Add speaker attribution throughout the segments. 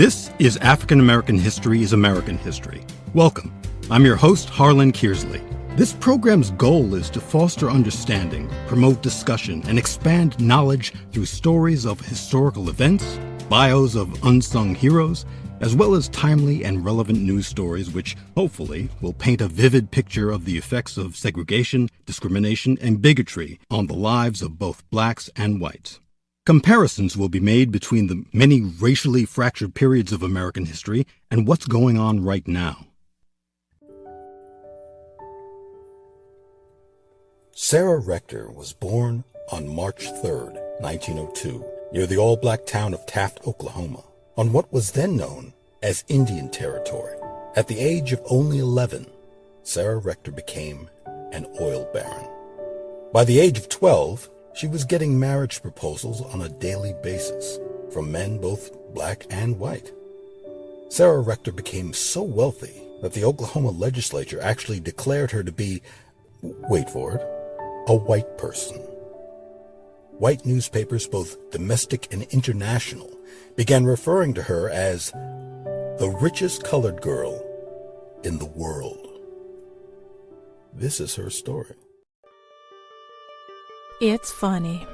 Speaker 1: This is African American History is American History. Welcome. I'm your host, Harlan Kearsley. This program's goal is to foster understanding, promote discussion, and expand knowledge through stories of historical events, bios of unsung heroes, as well as timely and relevant news stories which, hopefully, will paint a vivid picture of the effects of segregation, discrimination, and bigotry on the lives of both blacks and whites. Comparisons will be made between the many racially fractured periods of American history and what's going on right now. Sarah Rector was born on March 3rd, 1902, near the all-black town of Taft, Oklahoma, on what was then known as Indian Territory. At the age of only 11, Sarah Rector became an oil baron. By the age of 12, she was getting marriage proposals on a daily basis from men both black and white. Sarah Rector became so wealthy that the Oklahoma legislature actually declared her to be, wait for it, a white person. White newspapers, both domestic and international, began referring to her as the richest colored girl in the world. This is her story.
Speaker 2: It's funny.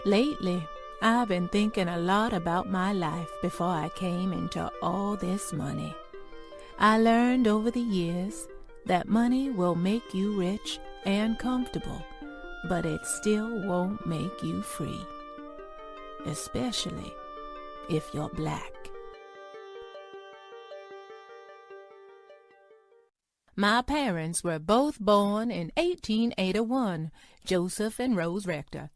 Speaker 2: Lately, I've been thinking a lot about my life before I came into all this money. I learned over the years that money will make you rich and comfortable, but it still won't make you free, especially if you're black. My parents were both born in 1881, Joseph and Rose Rector.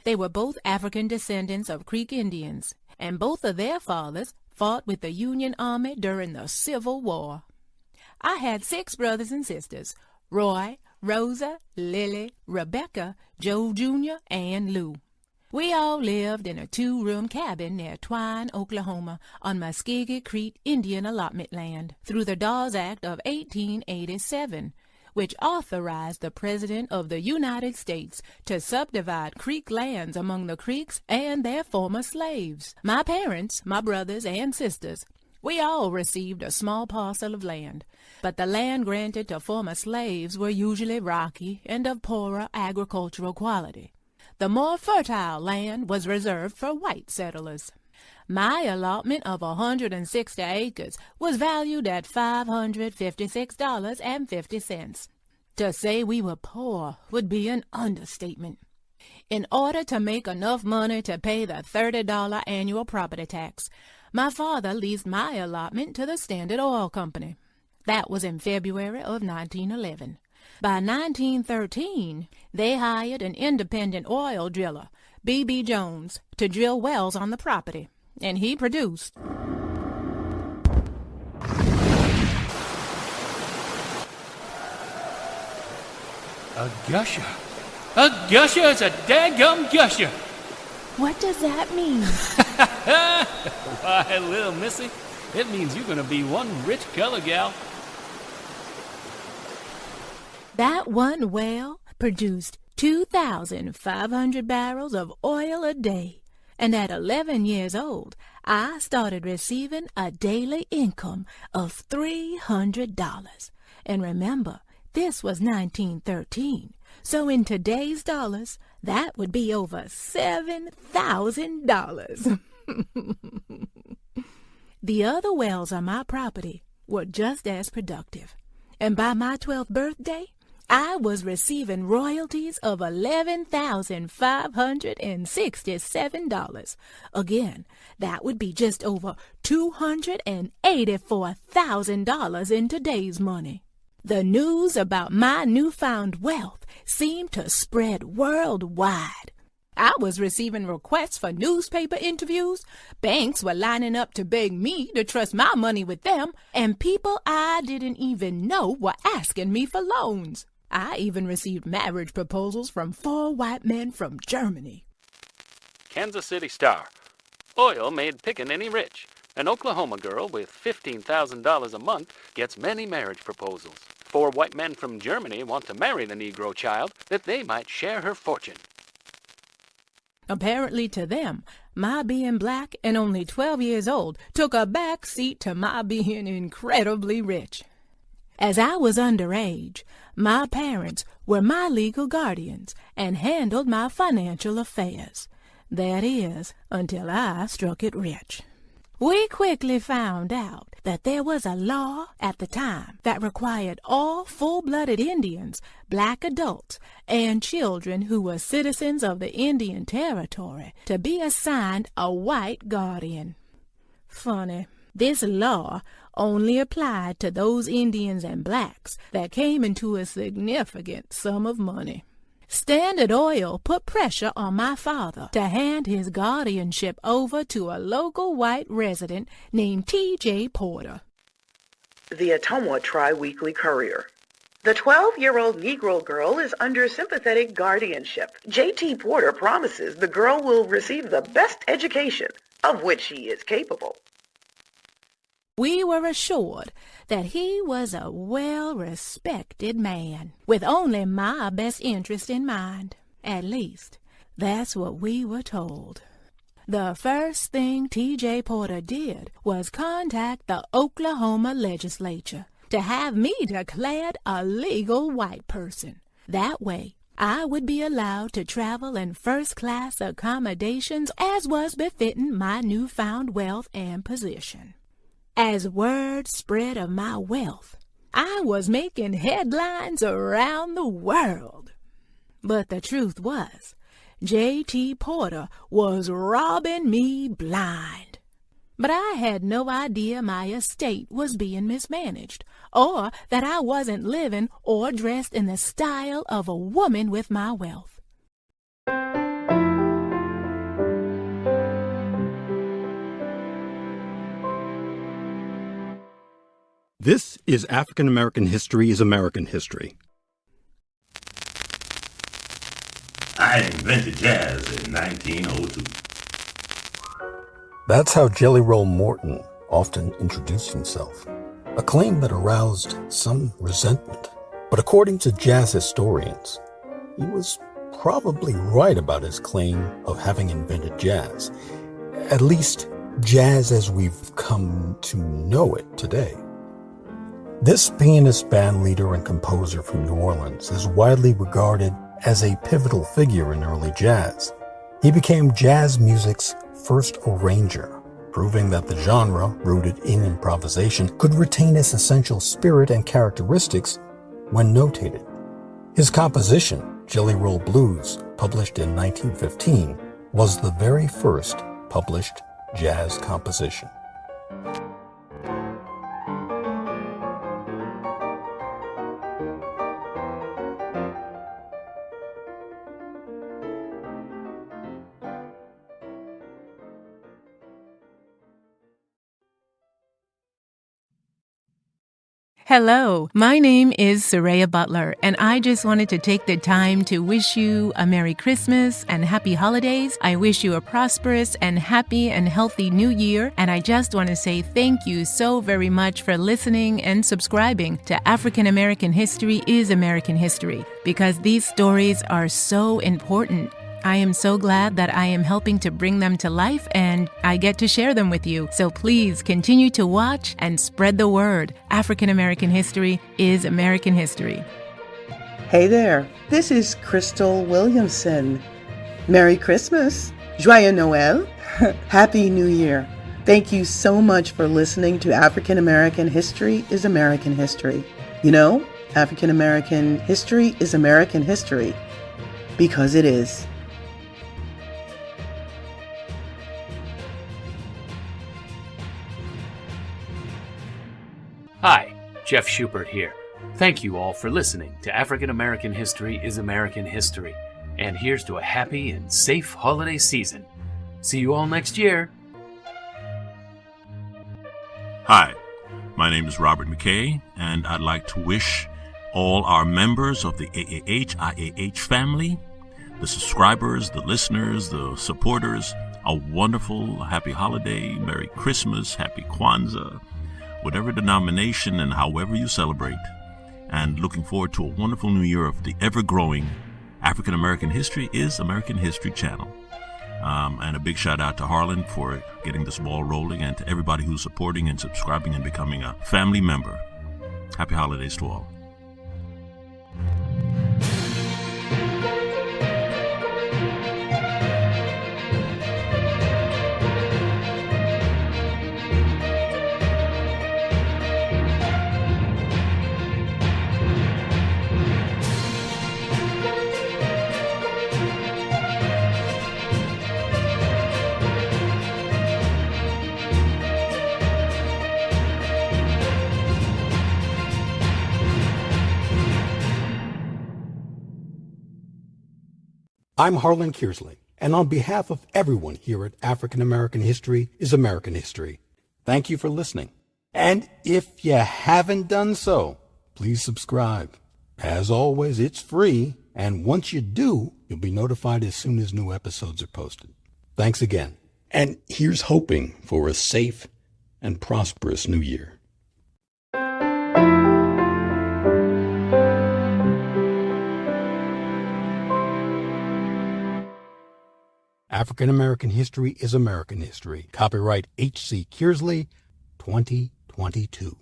Speaker 2: They were both African descendants of Creek Indians, and both of their fathers fought with the Union Army during the Civil War. I had 6 brothers and sisters: Roy, Rosa, Lily, Rebecca, Joe Jr., and Lou. We all lived in a 2-room cabin near Twine, Oklahoma, on Muskegee Creek Indian allotment land through the Dawes Act of 1887, which authorized the President of the United States to subdivide Creek lands among the Creeks and their former slaves. My parents, my brothers, and sisters, we all received a small parcel of land, but the land granted to former slaves were usually rocky and of poorer agricultural quality. The more fertile land was reserved for white settlers. My allotment of 160 acres was valued at $556.50. To say we were poor would be an understatement. In order to make enough money to pay the $30 annual property tax, my father leased my allotment to the Standard Oil Company. That was in February of 1911. By 1913, they hired an independent oil driller, B.B. Jones, to drill wells on the property, and he produced
Speaker 3: a gusher. A gusher is a daggum gusher.
Speaker 2: What does that mean?
Speaker 3: Why, little missy, it means you're going to be one rich color gal.
Speaker 2: That one well produced 2,500 barrels of oil a day, and at 11 years old, I started receiving a daily income of $300. And remember, this was 1913, so in today's dollars, that would be over $7,000. The other wells on my property were just as productive, and by my 12th birthday, I was receiving royalties of $11,567. Again, that would be just over $284,000 in today's money. The news about my newfound wealth seemed to spread worldwide. I was receiving requests for newspaper interviews, banks were lining up to beg me to trust my money with them, and people I didn't even know were asking me for loans. I even received marriage proposals from 4 white men from Germany.
Speaker 3: Kansas City Star. Oil made pickaninny rich. An Oklahoma girl with $15,000 a month gets many marriage proposals. 4 white men from Germany want to marry the Negro child that they might share her fortune.
Speaker 2: Apparently to them, My being black and only 12 years old took a back seat to my being incredibly rich. As I was underage, my parents were my legal guardians and handled my financial affairs. That is, until I struck it rich. We quickly found out that there was a law at the time that required all full-blooded Indians, black adults, and children who were citizens of the Indian Territory to be assigned a white guardian. Funny, this law only applied to those Indians and blacks that came into a significant sum of money. Standard Oil put pressure on my father to hand his guardianship over to a local white resident named T.J. Porter.
Speaker 4: The Ottumwa Tri-Weekly Courier. The 12-year-old Negro girl is under sympathetic guardianship. J.T. Porter promises the girl will receive the best education of which she is capable.
Speaker 2: We were assured that he was a well-respected man, with only my best interest in mind. At least, that's what we were told. The first thing T.J. Porter did was contact the Oklahoma legislature to have me declared a legal white person. That way, I would be allowed to travel in first-class accommodations as was befitting my newfound wealth and position. As word spread of my wealth, I was making headlines around the world. But the truth was, J.T. Porter was robbing me blind. But I had no idea my estate was being mismanaged, or that I wasn't living or dressed in the style of a woman with my wealth.
Speaker 1: This is African American History is American History.
Speaker 5: I invented jazz in 1902.
Speaker 1: That's how Jelly Roll Morton often introduced himself, a claim that aroused some resentment. But according to jazz historians, he was probably right about his claim of having invented jazz, at least jazz as we've come to know it today. This pianist, band leader, and composer from New Orleans is widely regarded as a pivotal figure in early jazz. He became jazz music's first arranger, proving that the genre, rooted in improvisation, could retain its essential spirit and characteristics when notated. His composition, Jelly Roll Blues, published in 1915, was the very first published jazz composition.
Speaker 2: Hello, my name is Soraya Butler, and I just wanted to take the time to wish you a Merry Christmas and Happy Holidays. I wish you a prosperous and happy and healthy New Year, and I just want to say thank you so very much for listening and subscribing to African American History is American History, because these stories are so important. I am so glad that I am helping to bring them to life and I get to share them with you. So please continue to watch and spread the word. African American History is American History.
Speaker 4: Hey there, this is Crystal Williamson. Merry Christmas, Joyeux Noël, Happy New Year. Thank you so much for listening to African American History is American History. You know, African American History is American History because it is.
Speaker 3: Hi, Jeff Schubert here. Thank you all for listening to African American History is American History. And here's to a happy and safe holiday season. See you all next year.
Speaker 5: Hi, my name is Robert McKay, and I'd like to wish all our members of the IAH family, the subscribers, the listeners, the supporters, a wonderful, happy holiday, Merry Christmas, Happy Kwanzaa, whatever denomination and however you celebrate, and looking forward to a wonderful new year of the ever-growing African American History is American History channel. And a big shout out to Harlan for getting this ball rolling, and to everybody who's supporting and subscribing and becoming a family member. Happy holidays to all.
Speaker 1: I'm Harlan Kearsley, and on behalf of everyone here at African American History is American History, thank you for listening. And if you haven't done so, please subscribe. As always, it's free, and once you do, you'll be notified as soon as new episodes are posted. Thanks again, and here's hoping for a safe and prosperous new year. African American History is American History. Copyright H.C. Kearsley, 2022.